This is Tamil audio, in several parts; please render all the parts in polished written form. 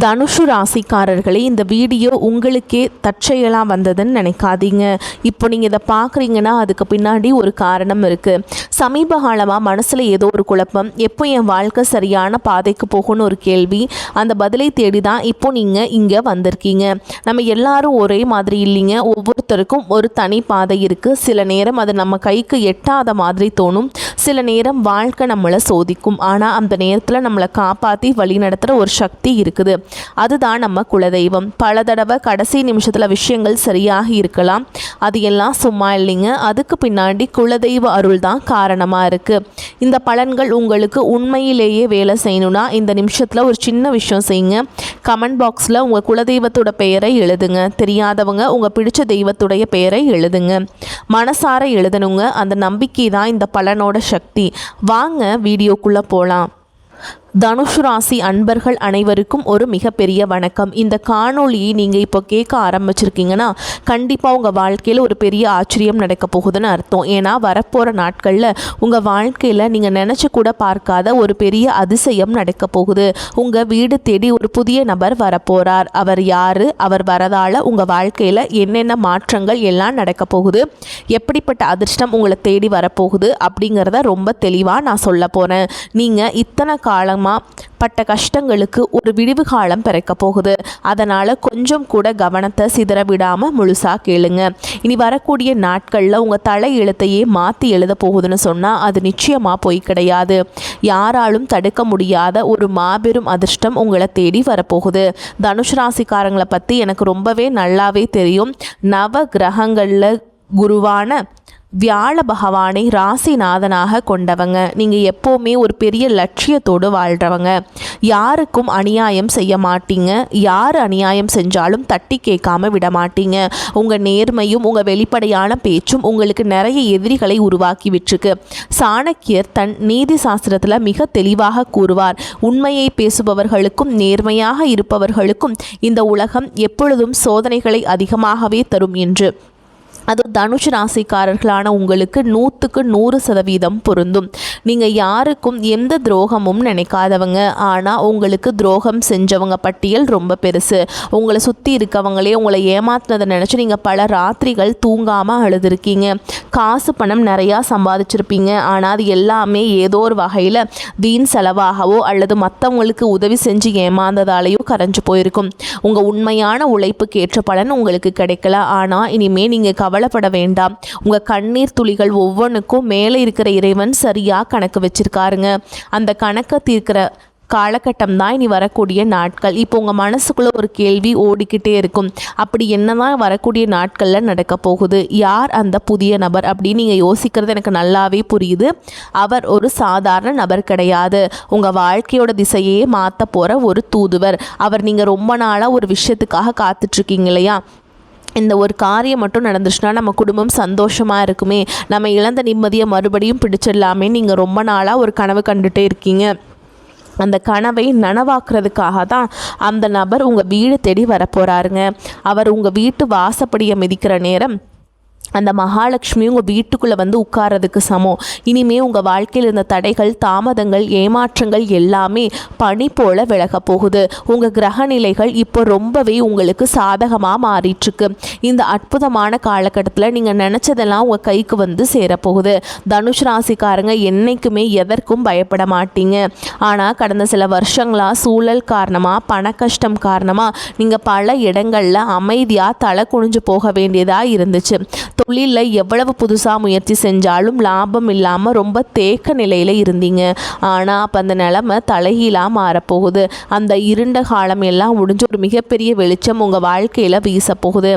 தனுஷு ராசிக்காரர்களே, இந்த வீடியோ உங்களுக்கே தற்செயலாக வந்ததுன்னு நினைக்காதீங்க. இப்போ நீங்கள் இதை பார்க்குறீங்கன்னா அதுக்கு பின்னாடி ஒரு காரணம் இருக்குது. சமீப காலமாக மனசில் ஏதோ ஒரு குழப்பம், எப்போ என் வாழ்க்கை சரியான பாதைக்கு போகும்னு ஒரு கேள்வி. அந்த பதிலை தேடி தான் இப்போ நீங்கள் இங்கே வந்திருக்கீங்க. நம்ம எல்லாரும் ஒரே மாதிரி இல்லைங்க. ஒவ்வொருத்தருக்கும் ஒரு தனி பாதை இருக்குது. சில நேரம் அது நம்ம கைக்கு எட்டாத மாதிரி தோணும். சில நேரம் வாழ்க்கை நம்மளை சோதிக்கும். ஆனால் அந்த நேரத்தில் நம்மளை காப்பாற்றி வழி நடத்துகிற ஒரு சக்தி இருக்குது. அதுதான் நம்ம குலதெய்வம். பல தடவை கடைசி நிமிஷத்தில் விஷயங்கள் சரியாக இருக்கலாம். அது எல்லாம் சும்மா இல்லைங்க. அதுக்கு பின்னாடி குலதெய்வ அருள் தான் காரணமாக இருக்குது. இந்த பலன்கள் உங்களுக்கு உண்மையிலேயே வேலை செய்யணும்னா இந்த நிமிஷத்தில் ஒரு சின்ன விஷயம் செய்யுங்க. கமெண்ட் பாக்ஸில் உங்கள் குலதெய்வத்தோட பெயரை எழுதுங்க. தெரியாதவங்க உங்கள் பிடிச்ச தெய்வத்துடைய பெயரை எழுதுங்க. மனசார எழுதணுங்க. அந்த நம்பிக்கை தான் இந்த பலனோட சக்தி. வாங்க வீடியோக்குள்ளே போகலாம். தனுஷு ராசி அன்பர்கள் அனைவருக்கும் ஒரு மிகப்பெரிய வணக்கம். இந்த காணொளியை நீங்கள் இப்போ கேட்க ஆரம்பிச்சிருக்கீங்கன்னா கண்டிப்பாக உங்கள் வாழ்க்கையில் ஒரு பெரிய ஆச்சரியம் நடக்க போகுதுன்னு அர்த்தம். ஏன்னா வரப்போகிற நாட்களில் உங்கள் வாழ்க்கையில் நீங்கள் நினச்சி கூட பார்க்காத ஒரு பெரிய அதிசயம் நடக்க போகுது. உங்கள் வீடு தேடி ஒரு புதிய நபர் வரப்போகிறார். அவர் யார்? அவர் வரதால் உங்கள் வாழ்க்கையில் என்னென்ன மாற்றங்கள் எல்லாம் நடக்க போகுது, எப்படிப்பட்ட அதிர்ஷ்டம் உங்களை தேடி வரப்போகுது அப்படிங்கிறத ரொம்ப தெளிவாக நான் சொல்ல போகிறேன். நீங்கள் இத்தனை காலம் பட்ட கஷ்டங்களுக்கு ஒரு விடிவு காலம் பிறக்க போகுது. அதனால் கொஞ்சம் கூட கவனத்தை சிதற விடாமல் முழுசாக கேளுங்க. இனி வரக்கூடிய நாட்களில் உங்கள் தலை எழுத்தையே மாற்றி எழுத போகுதுன்னு சொன்னால் அது நிச்சயமாக போய் கிடையாது. யாராலும் தடுக்க முடியாத ஒரு மாபெரும் அதிர்ஷ்டம் உங்களை தேடி வரப்போகுது. தனுஷ் ராசிக்காரங்களை பற்றி எனக்கு ரொம்பவே நல்லாவே தெரியும். நவ கிரகங்களில் குருவான வியாழ பகவானை ராசிநாதனாக கொண்டவங்க. நீங்கள் எப்போவுமே ஒரு பெரிய லட்சியத்தோடு வாழ்கிறவங்க. யாருக்கும் அநியாயம் செய்ய மாட்டீங்க. யார் அநியாயம் செஞ்சாலும் தட்டி கேட்காம விட மாட்டீங்க. உங்கள் நேர்மையும் உங்கள் வெளிப்படையான பேச்சும் உங்களுக்கு நிறைய எதிரிகளை உருவாக்கி விட்டுருக்கு. சாணக்கியர் தன் நீதி சாஸ்திரத்தில் மிக தெளிவாக கூறுவார், உண்மையை பேசுபவர்களுக்கும் நேர்மையாக இருப்பவர்களுக்கும் இந்த உலகம் எப்பொழுதும் சோதனைகளை அதிகமாகவே தரும் என்று. அது தனுஷ் ராசிக்காரர்களான உங்களுக்கு 100க்கு 100% பொருந்தும். நீங்கள் யாருக்கும் எந்த துரோகமும் நினைக்காதவங்க. ஆனால் உங்களுக்கு துரோகம் செஞ்சவங்க பட்டியல் ரொம்ப பெருசு. உங்களை சுற்றி இருக்கவங்களே உங்களை ஏமாத்தினதை நினச்சி நீங்கள் பல ராத்திரிகள் தூங்காமல் அழுதுருக்கீங்க. காசு பணம் நிறையா சம்பாதிச்சிருப்பீங்க. ஆனால் அது எல்லாமே ஏதோ ஒரு வகையில் வீண் செலவாகவோ அல்லது மற்றவங்களுக்கு உதவி செஞ்சு ஏமாந்ததாலேயோ கரைஞ்சு போயிருக்கும். உங்கள் உண்மையான உழைப்புக்கு ஏற்ற பலன் உங்களுக்கு கிடைக்கல. ஆனால் இனிமேல் நீங்கள் கவலைப்பட வேண்டாம். உங்கள் கண்ணீர் துளிகள் ஒவ்வொன்றுக்கும் மேலே இருக்கிற இறைவன் சரியாக கணக்கு வச்சிருக்காருங்க. அந்த கணக்கை தீர்க்கிற காலகட்டம் தான் இனி வரக்கூடிய நாட்கள். இப்போ உங்கள் மனசுக்குள்ளே ஒரு கேள்வி ஓடிக்கிட்டே இருக்கும், அப்படி என்னதான் வரக்கூடிய நாட்களில் நடக்க போகுது, யார் அந்த புதிய நபர் அப்படின்னு நீங்கள் யோசிக்கிறது எனக்கு நல்லாவே புரியுது. அவர் ஒரு சாதாரண நபர் கிடையாது. உங்கள் வாழ்க்கையோட திசையே மாற்ற போகிற ஒரு தூதுவர் அவர். நீங்கள் ரொம்ப நாளாக ஒரு விஷயத்துக்காக காத்துட்ருக்கீங்க இல்லையா? இந்த ஒரு காரியம் மட்டும் நடந்துச்சுன்னா நம்ம குடும்பம் சந்தோஷமாக இருக்குமே, நம்ம இழந்த நிம்மதியை மறுபடியும் பிடிச்சிடலாமே நீங்கள் ரொம்ப நாளாக ஒரு கனவு கண்டுகிட்டே இருக்கீங்க. அந்த கனவை நனவாக்குறதுக்காக தான் அந்த நபர் உங்கள் வீடு தேடி வரப்போகிறாருங்க. அவர் உங்கள் வீட்டு வாசப்படியை மிதிக்கிற நேரம் அந்த மகாலட்சுமி உங்கள் வீட்டுக்குள்ளே வந்து உட்கார்றதுக்கு சமம். இனிமே உங்கள் வாழ்க்கையில் இருந்த தடைகள், தாமதங்கள், ஏமாற்றங்கள் எல்லாமே பனி போல விலக போகுது. உங்கள் கிரக நிலைகள் இப்போ ரொம்பவே உங்களுக்கு சாதகமாக மாறிட்டுருக்கு. இந்த அற்புதமான காலகட்டத்தில் நீங்கள் நினச்சதெல்லாம் உங்கள் கைக்கு வந்து சேரப்போகுது. தனுஷ் ராசிக்காரங்க என்றைக்குமே எதற்கும் பயப்பட மாட்டீங்க. ஆனால் கடந்த சில வருஷங்களாக சூழல் காரணமாக, பண கஷ்டம் காரணமாக நீங்கள் பல இடங்களில் அமைதியாக தலை குனிஞ்சு போக வேண்டியதாக இருந்துச்சு. தொழிலில் எவ்வளவு புதுசாக முயற்சி செஞ்சாலும் லாபம் இல்லாமல் ரொம்ப தேக்க நிலையில் இருந்தீங்க. ஆனால் அப்போ அந்த நிலைமை தலைகீழாக மாறப்போகுது. அந்த இருண்ட காலம் எல்லாம் முடிஞ்சு ஒரு மிகப்பெரிய வெளிச்சம் உங்கள் வாழ்க்கையில் வீசப்போகுது.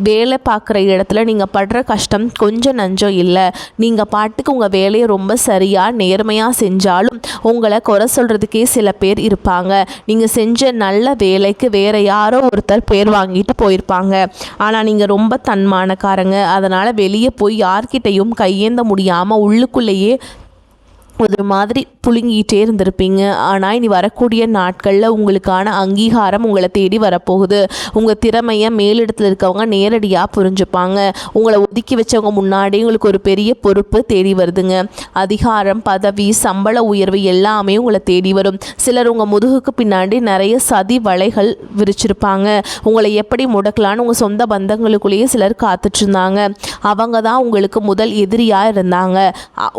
வேலை பார்க்குற இடத்துல நீங்கள் படுற கஷ்டம் கொஞ்சம் நஞ்சம் இல்லை. நீங்கள் பாட்டுக்கு உங்கள் வேலையை ரொம்ப சரியாக நேர்மையாக செஞ்சாலும் உங்களை குறை சொல்கிறதுக்கே சில பேர் இருப்பாங்க. நீங்கள் செஞ்ச நல்ல வேலைக்கு வேறு யாரோ ஒருத்தர் பேர் வாங்கிட்டு போயிருப்பாங்க. ஆனால் நீங்கள் ரொம்ப தன்மானக்காரங்க. அதனால் வெளியே போய் யார்கிட்டையும் கையேந்த முடியாமல் உள்ளுக்குள்ளேயே ஒரு மாதிரி புழுங்கிட்டே இருந்திருப்பீங்க. ஆனால் இனி வரக்கூடிய நாட்களில் உங்களுக்கான அங்கீகாரம் உங்களை தேடி வரப்போகுது. உங்கள் திறமையை மேலிடத்தில் இருக்கவங்க நேரடியாக புரிஞ்சுப்பாங்க. உங்களை ஒதுக்கி வச்சவங்க முன்னாடி உங்களுக்கு ஒரு பெரிய பொறுப்பு தேடி வருதுங்க. அதிகாரம், பதவி, சம்பள உயர்வு எல்லாமே உங்களை தேடி வரும். சிலர் உங்கள் முதுகுக்கு பின்னாடி நிறைய சதி வலைகள் விரிச்சிருப்பாங்க. உங்களை எப்படி முடக்கலான்னு உங்கள் சொந்த பந்தங்களுக்குள்ளேயே சிலர் காத்துட்ருந்தாங்க. அவங்க தான் உங்களுக்கு முதல் எதிரியாக இருந்தாங்க.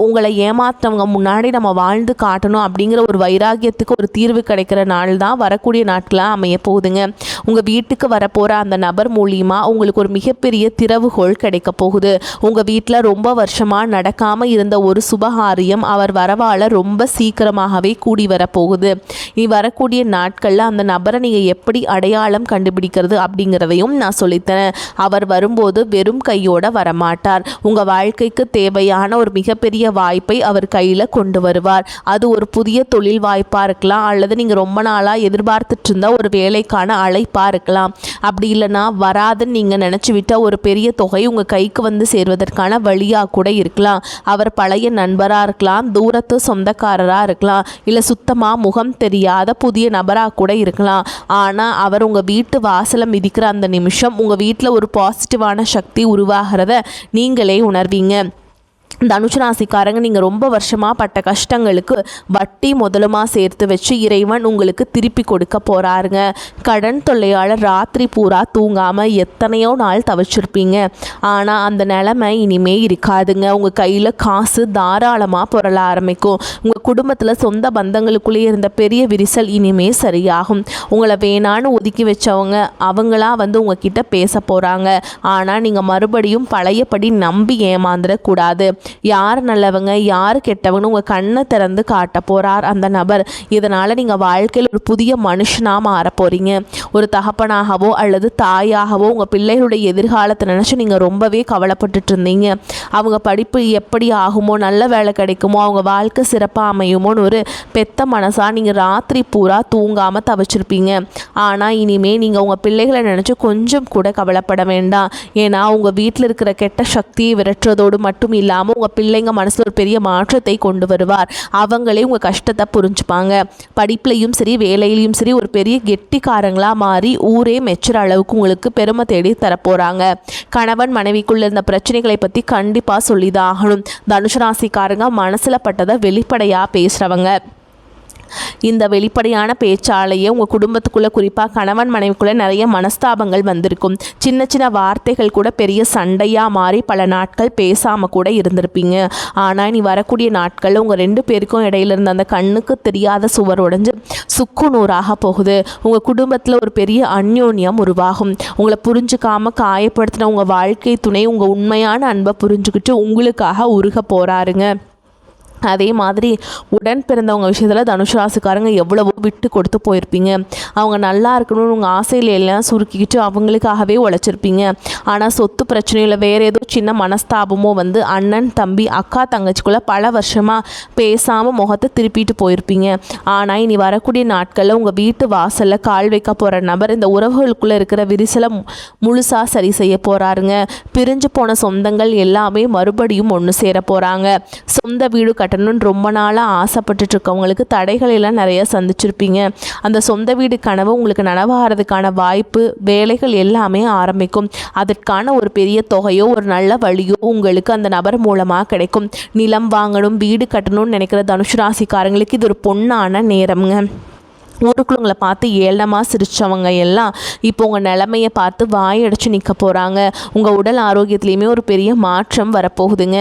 உங்களை ஏமாற்றவங்க முன்னாடி நம்ம வாழ்ந்து காட்டணும் அப்படிங்கிற ஒரு வைராகியத்துக்கு ஒரு தீர்வு கிடைக்கிற நாள் தான் வரக்கூடிய நாட்களாக அமைய போகுதுங்க. உங்கள் வீட்டுக்கு வரப்போகிற அந்த நபர் மூலியமாக உங்களுக்கு ஒரு மிகப்பெரிய திறவுகோள் கிடைக்க போகுது. உங்கள் வீட்டில் ரொம்ப வருஷமாக நடக்காமல் இருந்த ஒரு சுபகாரியம் அவர் வரவால் ரொம்ப சீக்கிரமாகவே கூடி வரப்போகுது. இனி வரக்கூடிய நாட்களில் அந்த நபரை நீங்கள் எப்படி அடையாளம் கண்டுபிடிக்கிறது அப்படிங்கிறதையும் நான் சொல்லித்தரேன். அவர் வரும்போது வெறும் கையோடு வரமாட்டார். உங்கள் வாழ்க்கைக்கு தேவையான ஒரு மிகப்பெரிய வாய்ப்பை அவர் கையில் கொண்டு வருவார். அது ஒரு புதிய தொழில் வாய்ப்பாக இருக்கலாம், அல்லது நீங்கள் ரொம்ப நாளாக எதிர்பார்த்துட்டு இருந்த ஒரு வேலைக்கான அழைப்பாக இருக்கலாம். அப்படி இல்லைன்னா வராதுன்னு நீங்கள் நினச்சி விட்டால் ஒரு பெரிய தொகை உங்கள் கைக்கு வந்து சேர்வதற்கான வழியாக கூட இருக்கலாம். அவர் பழைய நண்பராக இருக்கலாம், தூரத்து சொந்தக்காரராக இருக்கலாம், இல்லை சுத்தமாக முகம் தெரியாத புதிய நபராக கூட இருக்கலாம். ஆனால் அவர் உங்கள் வீட்டு வாசலை மிதிக்கிற அந்த நிமிஷம் உங்கள் வீட்டில் ஒரு பாசிட்டிவான சக்தி உருவாகிறத நீங்களே உணர்வீங்க. தனுசு ராசிக்காரங்க, நீங்கள் ரொம்ப வருஷமாக பட்ட கஷ்டங்களுக்கு வட்டி முதலுமாக சேர்த்து வச்சு இறைவன் உங்களுக்கு திருப்பி கொடுக்க போகிறாருங்க. கடன் தொல்லையால் ராத்திரி பூரா தூங்காமல் எத்தனையோ நாள் தவிச்சிருப்பீங்க. ஆனால் அந்த நிலைமை இனிமே இருக்காதுங்க. உங்கள் கையில் காசு தாராளமாக புரள ஆரம்பிக்கும். உங்கள் குடும்பத்தில் சொந்த பந்தங்களுக்குள்ளேயே இருந்த பெரிய விரிசல் இனிமே சரியாகும். உங்களை வேணான்னு ஒதுக்கி வச்சவங்க அவங்களா வந்து உங்ககிட்ட பேச போகிறாங்க. ஆனால் நீங்கள் மறுபடியும் பழையபடி நம்பி ஏமாந்துடக்கூடாது. யார் நல்லவங்க யார் கெட்டவங்கன்னு உங்கள் கண்ணை திறந்து காட்ட போகிறார் அந்த நபர். இதனால் நீங்கள் வாழ்க்கையில் ஒரு புதிய மனுஷனாக மாற போகிறீங்க. ஒரு தகப்பனாகவோ அல்லது தாயாகவோ உங்கள் பிள்ளைகளுடைய எதிர்காலத்தை நினச்சி நீங்கள் ரொம்பவே கவலைப்பட்டுட்டு இருந்தீங்க. அவங்க படிப்பு எப்படி ஆகுமோ, நல்ல வேலை கிடைக்குமோ, அவங்க வாழ்க்கை சிறப்பாக அமையுமோன்னு ஒரு பெத்த மனசாக நீங்கள் ராத்திரி பூரா தூங்காமல் தவிச்சிருப்பீங்க. ஆனால் இனிமேல் நீங்கள் உங்கள் பிள்ளைகளை நினச்சி கொஞ்சம் கூட கவலைப்பட வேண்டாம். ஏன்னா உங்கள் வீட்டில் இருக்கிற கெட்ட சக்தியை விரட்டுறதோடு மட்டும் இல்லாமல் உங்கள் பிள்ளைங்க மனசில் ஒரு பெரிய மாற்றத்தை கொண்டு வருவார். அவங்களே உங்கள் கஷ்டத்தை புரிஞ்சுப்பாங்க. படிப்புலையும் சரி வேலையிலையும் சரி ஒரு பெரிய கெட்டிக்காரங்களாக மாறி ஊரே மெச்சுற அளவுக்கு உங்களுக்கு பெருமை தேடி தரப்போகிறாங்க. கணவன் மனைவிக்குள்ள இருந்த பிரச்சனைகளை பற்றி கண்டிப்பாக சொல்லிதான் ஆகணும். தனுசு ராசிக்காரங்க மனசில் பட்டதை வெளிப்படையாக பேசுகிறவங்க. இந்த வெளிப்படையான பேச்சாலேயே உங்கள் குடும்பத்துக்குள்ளே குறிப்பாக கணவன் மனைவிக்குள்ளே நிறைய மனஸ்தாபங்கள் வந்திருக்கும். சின்ன சின்ன வார்த்தைகள் கூட பெரிய சண்டையாக மாறி பல நாட்கள் பேசாமல் கூட இருந்திருப்பீங்க. ஆனால் நீ வரக்கூடிய நாட்களில் உங்கள் 2 பேருக்கும் இடையில இருந்த அந்த கண்ணுக்கு தெரியாத சுவர் உடைஞ்சு சுக்கு நூறாக போகுது. உங்கள் குடும்பத்தில் ஒரு பெரிய அந்யோன்யம் உருவாகும். உங்களை புரிஞ்சுக்காமல் காயப்படுத்தின உங்கள் வாழ்க்கை துணை உங்கள் உண்மையான அன்பை புரிஞ்சுக்கிட்டு உங்களுக்காக உருக போகிறாருங்க. அதே மாதிரி உடன் பிறந்தவங்க விஷயத்தில் தனுசு ராசிக்காரங்க எவ்வளவோ விட்டு கொடுத்து போயிருப்பீங்க. அவங்க நல்லா இருக்கணும்னு உங்கள் ஆசையில் எல்லாம் சுருக்கிக்கிட்டு அவங்களுக்காகவே உழைச்சிருப்பீங்க. ஆனால் சொத்து பிரச்சனையில் வேறு ஏதோ சின்ன மனஸ்தாபமோ வந்து அண்ணன் தம்பி அக்கா தங்கச்சிக்குள்ளே பல வருஷமாக பேசாமல் முகத்தை திருப்பிட்டு போயிருப்பீங்க. ஆனால் இனி வரக்கூடிய நாட்களில் உங்கள் வீட்டு வாசலில் கால் வைக்க போகிற நபர் இந்த உறவுகளுக்குள்ளே இருக்கிற விரிசலை முழுசாக சரி செய்ய போகிறாருங்க. பிரிஞ்சு போன சொந்தங்கள் எல்லாமே மறுபடியும் ஒன்று சேர போகிறாங்க. சொந்த வீடு கட்டணும்னு ரொம்ப நாளாக ஆசைப்பட்டுட்டு இருக்கவங்களுக்கு தடைகள் எல்லாம் நிறைய சந்திச்சிருப்பீங்க. அந்த சொந்த வீடு கனவு உங்களுக்கு நனவாகிறதுக்கான வாய்ப்பு, வேலைகள் எல்லாமே ஆரம்பிக்கும். அதற்கான ஒரு பெரிய தொகையோ ஒரு நல்ல வழியோ உங்களுக்கு அந்த நபர் மூலமாக கிடைக்கும். நிலம் வாங்கணும், வீடு கட்டணும்னு நினைக்கிற தனுசு ராசிக்காரங்களுக்கு இது ஒரு பொன்னான நேரம்ங்க. ஊருக்குள்ள உங்களை பார்த்து ஏளனமாக சிரித்தவங்க எல்லாம் இப்போ உங்கள் நிலைமையை பார்த்து வாயடைச்சு நிற்க போகிறாங்க. உங்கள் உடல் ஆரோக்கியத்துலேயுமே ஒரு பெரிய மாற்றம் வரப்போகுதுங்க.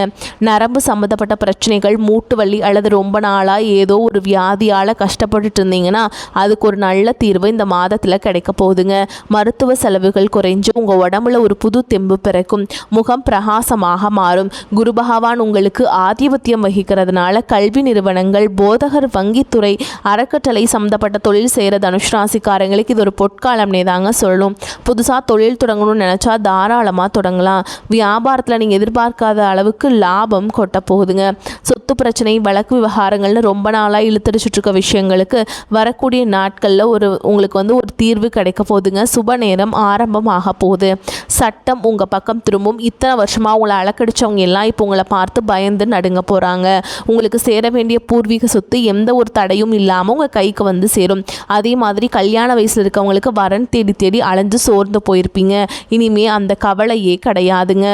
நரம்பு சம்மந்தப்பட்ட பிரச்சனைகள், மூட்டு வலி அல்லது ரொம்ப நாளாக ஏதோ ஒரு வியாதியால் கஷ்டப்பட்டுட்டு இருந்தீங்கன்னா அதுக்கு ஒரு நல்ல தீர்வு இந்த மாதத்தில் கிடைக்க போகுதுங்க. மருத்துவ செலவுகள் குறைஞ்சு உங்கள் உடம்புல ஒரு புது தெம்பு பிறக்கும். முகம் பிரகாசமாக மாறும். குரு பகவான் உங்களுக்கு ஆதிபத்தியம் வகிக்கிறதுனால கல்வி நிறுவனங்கள், போதகர், வங்கித்துறை, அறக்கட்டளை சம்மந்தப்பட்ட தொழில் செய்கிற தனுஷ் ராசிக்காரங்களுக்கு இது ஒரு பொற்காலம்னே தாங்க சொல்லணும். புதுசாக தொழில் தொடங்கணும்னு நினச்சா தாராளமாக தொடங்கலாம். வியாபாரத்தில் நீங்கள் எதிர்பார்க்காத அளவுக்கு லாபம் கொட்ட போகுதுங்க. சொத்து பிரச்சனை, வழக்கு விவகாரங்கள்னு ரொம்ப நாளாக இழுத்தடிச்சிட்டு இருக்க விஷயங்களுக்கு வரக்கூடிய நாட்களில் உங்களுக்கு ஒரு தீர்வு கிடைக்க போகுதுங்க. சுப நேரம் ஆரம்பம் ஆக போகுது. சட்டம் உங்கள் பக்கம் திரும்பும். இத்தனை வருஷமாக உங்களை அலக்கடிச்சவங்க எல்லாம் இப்போ உங்களை பார்த்து பயந்து நடுங்க போகிறாங்க. உங்களுக்கு சேர வேண்டிய பூர்வீக சொத்து எந்த ஒரு தடையும் இல்லாமல் உங்கள் கைக்கு சேரும். அதே மாதிரி கல்யாண வயசில் இருக்கவங்களுக்கு வரன் தேடி தேடி அலைஞ்சு சோர்ந்து போயிருப்பீங்க. இனிமே அந்த கவலையே கிடையாதுங்க.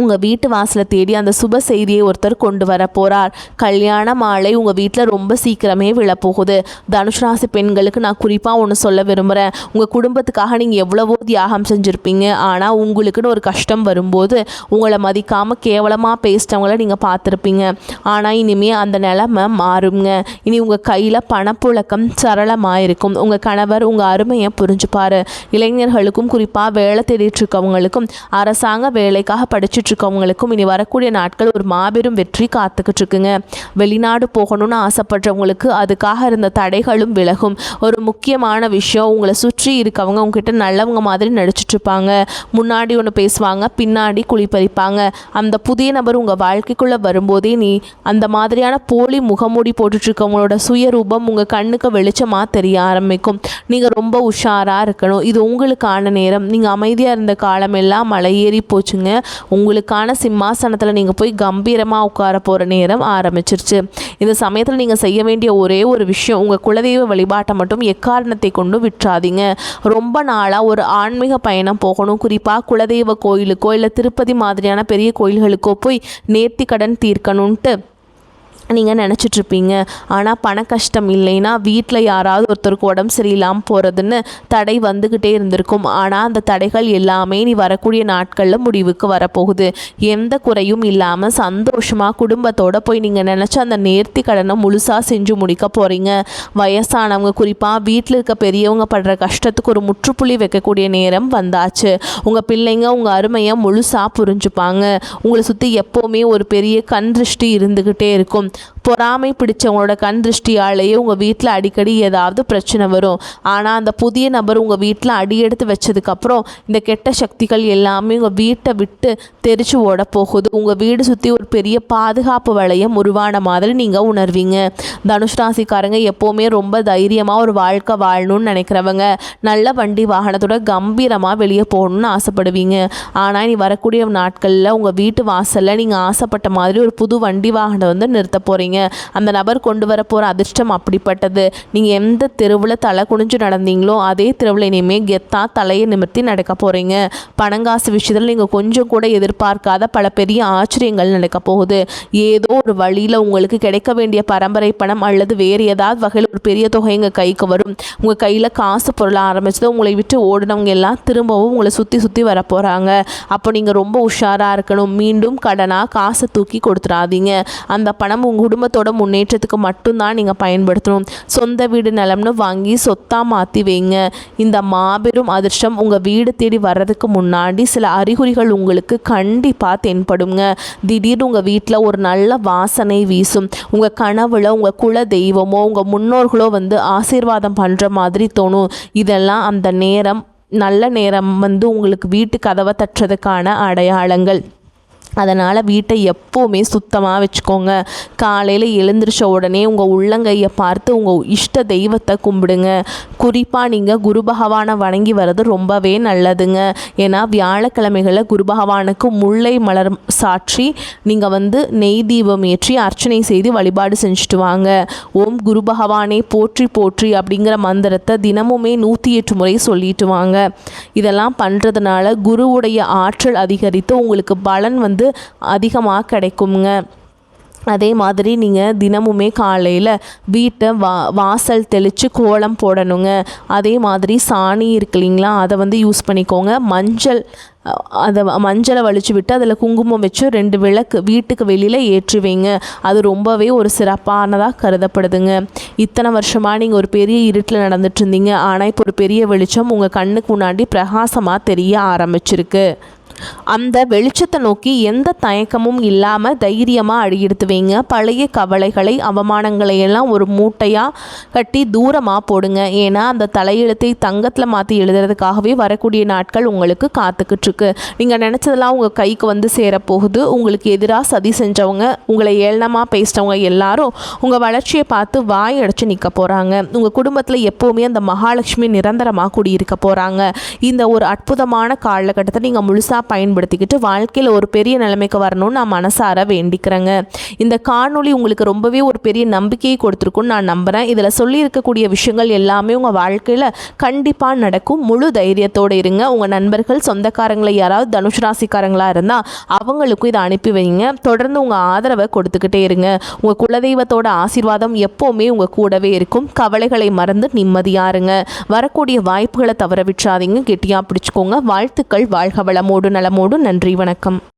உங்கள் வீட்டு வாசலை தேடி அந்த சுப செய்தியை ஒருத்தர் கொண்டு வர போகிறார். கல்யாண மாலை உங்கள் வீட்டில் ரொம்ப சீக்கிரமே விழப்போகுது. தனுஷ் ராசி பெண்களுக்கு நான் குறிப்பாக ஒன்று சொல்ல விரும்புகிறேன். உங்கள் குடும்பத்துக்காக நீங்கள் எவ்வளவோ தியாகம் செஞ்சுருப்பீங்க. ஆனால் உங்களுக்குன்னு ஒரு கஷ்டம் வரும்போது உங்களை மதிக்காமல் கேவலமாக பேசிட்டவங்கள நீங்கள் பார்த்துருப்பீங்க. ஆனால் இனிமேல் அந்த நிலைமை மாறுங்க. இனி உங்கள் கையில் பணப்புழக்கம் சரளமாக இருக்கும். உங்கள் கணவர் உங்கள் அருமையை புரிஞ்சுப்பார். இளைஞர்களுக்கும் குறிப்பாக வேலை தேடிட்டு இருக்கவங்களுக்கும் அரசாங்க வேலைக்காக படிச்சுட்டு இருக்கவங்களுக்கும் இனி வரக்கூடிய நாட்கள் ஒரு மாபெரும் வெற்றி காத்துக்கிட்டு இருக்குங்க. வெளிநாடு போகணும்னு ஆசைப்படுறவங்களுக்கு அதுக்காக இருந்த தடைகளும் விலகும். ஒரு முக்கியமான விஷயம், உங்களை சுற்றி இருக்கவங்க உங்ககிட்ட நல்லவங்க மாதிரி நடிச்சிட்டு இருப்பாங்க. முன்னாடி ஒன்று பேசுவாங்க, பின்னாடி குழிப்பறிப்பாங்க. அந்த புதிய நபர் உங்கள் வாழ்க்கைக்குள்ளே வரும்போதே நீ அந்த மாதிரியான போலி முகமூடி போட்டுட்டு இருக்கவங்களோட சுயரூபம் உங்கள் கண்ணுக்கு வெளிச்சமாக தெரிய ஆரம்பிக்கும். நீங்கள் ரொம்ப உஷாராக இருக்கணும். இது உங்களுக்கான நேரம். நீங்கள் அமைதியாக இருந்த காலமெல்லாம் மலையேறி போச்சுங்க. உங்களுக்கான சிம்மாசனத்தில் நீங்கள் போய் கம்பீரமாக உட்கார போகிற நேரம் ஆரம்பிச்சிருச்சு. இந்த சமயத்தில் நீங்கள் செய்ய வேண்டிய ஒரே ஒரு விஷயம், உங்கள் குலதெய்வ வழிபாட்டை மட்டும் எக்காரணத்தை கொண்டு விட்டுறாதீங்க. ரொம்ப நாளாக ஒரு ஆன்மீக பயணம் போகணும், குறிப்பாக குலதெய்வ கோயிலுக்கோ இல்லை திருப்பதி மாதிரியான பெரிய கோயில்களுக்கோ போய் நேர்த்தி கடன் தீர்க்கணுன்ட்டு நீங்கள் நினச்சிட்ருப்பீங்க. ஆனால் பண கஷ்டம் இல்லைன்னா வீட்டில் யாராவது ஒருத்தருக்கு உடம்பு சரியில்லாமல் போகிறதுன்னு தடை வந்துக்கிட்டே இருந்திருக்கும். ஆனால் அந்த தடைகள் எல்லாமே நீ வரக்கூடிய நாட்களில் முடிவுக்கு வரப்போகுது. எந்த குறையும் இல்லாமல் சந்தோஷமாக குடும்பத்தோடு போய் நீங்கள் நினச்ச அந்த நேர்த்தி கடனை முழுசாக செஞ்சு முடிக்க போகிறீங்க. வயசானவங்க, குறிப்பாக வீட்டில் இருக்க பெரியவங்க படுற கஷ்டத்துக்கு ஒரு முற்றுப்புள்ளி வைக்கக்கூடிய நேரம் வந்தாச்சு. உங்கள் பிள்ளைங்க உங்கள் அருமையை முழுசாக புரிஞ்சுப்பாங்க. உங்களை சுற்றி எப்போவுமே ஒரு பெரிய கண் திருஷ்டி இருந்துக்கிட்டே இருக்கும். பொறாமை பிடிச்சவங்களோட கண் திருஷ்டியாலேயே உங்கள் வீட்டில் அடிக்கடி ஏதாவது பிரச்சனை வரும். ஆனால் அந்த புதிய நபர் உங்கள் வீட்டில் அடியெடுத்து வச்சதுக்கப்புறம் இந்த கெட்ட சக்திகள் எல்லாமே உங்கள் வீட்டை விட்டு தெரிச்சு ஓட போகுது. உங்கள் வீடு சுற்றி ஒரு பெரிய பாதுகாப்பு வளையம் உருவான மாதிரி நீங்கள் உணர்வீங்க. தனுஷ் ராசிக்காரங்க எப்போவுமே ரொம்ப தைரியமாக ஒரு வாழ்க்கை வாழணும்னு நினைக்கிறவங்க, நல்ல வண்டி வாகனத்தோட கம்பீரமாக வெளியே போகணும்னு ஆசைப்படுவீங்க. ஆனால் இனி வரக்கூடிய நாட்களில் உங்கள் வீட்டு வாசலில் நீங்கள் ஆசைப்பட்ட மாதிரி ஒரு புது வண்டி வாகனம் நிறுத்த போகிறீங்க. அந்த நபர் கொண்டு வர போகிற அதிர்ஷ்டம் அப்படிப்பட்டது. நீங்கள் எந்த தெருவில் தலை குனிஞ்சு நடந்தீங்களோ அதே தெருவில் இனிமேல் கெத்தா தலையை நிமிர்த்தி நடக்க போகிறீங்க. பணங்காசு விஷயத்தில் நீங்கள் கொஞ்சம் கூட எதிர்பார்க்காத பல பெரிய ஆச்சரியங்கள் நடக்க போகுது. ஏதோ ஒரு வழியில் உங்களுக்கு கிடைக்க வேண்டிய பரம்பரை பணம் அல்லது வேறு ஏதாவது வகையில் ஒரு பெரிய தொகை எங்கள் கைக்கு வரும். உங்கள் கையில் காசு பொருள ஆரம்பிச்சது உங்களை விட்டு ஓடினவங்க எல்லாம் திரும்பவும் உங்களை சுற்றி சுற்றி வர போகிறாங்க. அப்போ நீங்கள் ரொம்ப உஷாராக இருக்கணும். மீண்டும் கடனாக காசை தூக்கி கொடுத்துடாதீங்க. அந்த பணம் உங்கள் குடும்பத்தோட முன்னேற்றத்துக்கு மட்டும்தான் நீங்கள் பயன்படுத்தணும். சொந்த வீடு நிலம்னு வாங்கி சொத்தாக மாற்றி வைங்க. இந்த மாபெரும் அதிர்ஷ்டம் உங்கள் வீடு தேடி வர்றதுக்கு முன்னாடி சில அறிகுறிகள் உங்களுக்கு கண்டிப்பாக தென்படுங்க. திடீர்னு உங்கள் வீட்டில் ஒரு நல்ல வாசனை வீசும். உங்கள் கனவுல உங்கள் குல தெய்வமோ உங்கள் முன்னோர்களோ ஆசீர்வாதம் பண்ணுற மாதிரி தோணும். இதெல்லாம் அந்த நேரம், நல்ல நேரம் உங்களுக்கு வீட்டு கதவை தட்டுறதுக்கான அடையாளங்கள். அதனால் வீட்டை எப்போவுமே சுத்தமாக வச்சுக்கோங்க. காலையில் எழுந்திரிச்ச உடனே உங்கள் உள்ளங்கையை பார்த்து உங்கள் இஷ்ட தெய்வத்தை கும்பிடுங்க. குறிப்பாக நீங்கள் குரு பகவானை வணங்கி வர்றது ரொம்பவே நல்லதுங்க. ஏன்னா வியாழக்கிழமைகளில் குரு பகவானுக்கு முல்லை மலர் சாற்றி நீங்கள் நெய் தீபம் ஏற்றி அர்ச்சனை செய்து வழிபாடு செஞ்சுட்டு வாங்க. ஓம் குரு பகவானே போற்றி போற்றி அப்படிங்கிற மந்திரத்தை தினமுமே 108 முறை சொல்லிட்டு வாங்க. இதெல்லாம் பண்ணுறதுனால குருவுடைய ஆற்றல் அதிகரித்து உங்களுக்கு பலன் அதிகமாக கிடைக்குங்க. அதே மாதிரி நீங்கள் தினமுமே காலையில் வீட்டை வாசல் தெளித்து கோலம் போடணுங்க. அதே மாதிரி சாணி இருக்கு இல்லைங்களா, அதை யூஸ் பண்ணிக்கோங்க. மஞ்சளை வலிச்சு விட்டு அதில் குங்குமம் வச்சு 2 விளக்கு வீட்டுக்கு வெளியில் ஏற்றி வைங்க. அது ரொம்பவே ஒரு சிறப்பானதாக கருதப்படுதுங்க. இத்தனை வருஷமாக நீங்கள் ஒரு பெரிய இருட்டில் நடந்துட்டு இருந்தீங்க. ஆனால் இப்போ ஒரு பெரிய வெளிச்சம் உங்கள் கண்ணுக்கு முன்னாடி பிரகாசமாக தெரிய ஆரம்பிச்சிருக்கு. அந்த வெளிச்சத்தை நோக்கி எந்த தயக்கமும் இல்லாமல் தைரியமாக அடியெடுத்து வைங்க. பழைய கவலைகளை அவமானங்களை எல்லாம் ஒரு மூட்டையாக கட்டி தூரமாக போடுங்க. ஏன்னா அந்த தலையெழுத்தை தங்கத்தில் மாற்றி எழுதுறதுக்காகவே வரக்கூடிய நாட்கள் உங்களுக்கு காத்துக்கிட்டு இருக்கு. நீங்கள் நினச்சதெல்லாம் உங்கள் கைக்கு வந்து சேரப்போகுது. உங்களுக்கு எதிராக சதி செஞ்சவங்க, உங்களை ஏளனமாக பேசிட்டவங்க எல்லாரும் உங்கள் வளர்ச்சியை பார்த்து வாய் அடைச்சு நிற்க போகிறாங்க. உங்கள் குடும்பத்தில் எப்போவுமே அந்த மகாலட்சுமி நிரந்தரமாக குடியிருக்க போகிறாங்க. இந்த ஒரு அற்புதமான காலகட்டத்தை நீங்கள் முழுசாக பயன்படுத்திக்கிட்டு வாழ்க்கையில் ஒரு பெரிய நிலைமைக்கு வரணும்னு நான் மனசார வேண்டிக்கிறேங்க. இந்த காணொளி உங்களுக்கு ரொம்பவே ஒரு பெரிய நம்பிக்கையை கொடுத்துருக்குன்னு நான் நம்புகிறேன். இதில் சொல்லியிருக்கக்கூடிய விஷயங்கள் எல்லாமே உங்கள் வாழ்க்கையில் கண்டிப்பாக நடக்கும். முழு தைரியத்தோடு இருங்க. உங்கள் நண்பர்கள் சொந்தக்காரங்களை யாராவது தனுஷ் ராசிக்காரங்களாக இருந்தால் அவங்களுக்கும் இதை அனுப்பி வைங்க. தொடர்ந்து உங்கள் ஆதரவை கொடுத்துக்கிட்டே இருங்க. உங்கள் குலதெய்வத்தோட ஆசீர்வாதம் எப்போவுமே உங்கள் கூடவே இருக்கும். கவலைகளை மறந்து நிம்மதியாக இருங்க. வரக்கூடிய வாய்ப்புகளை தவற விட்டுறாதீங்க. கெட்டியாக பிடிச்சிக்கோங்க. வாழ்த்துக்கள். வாழ்க வளமோடு நலமோடு. நன்றி, வணக்கம்.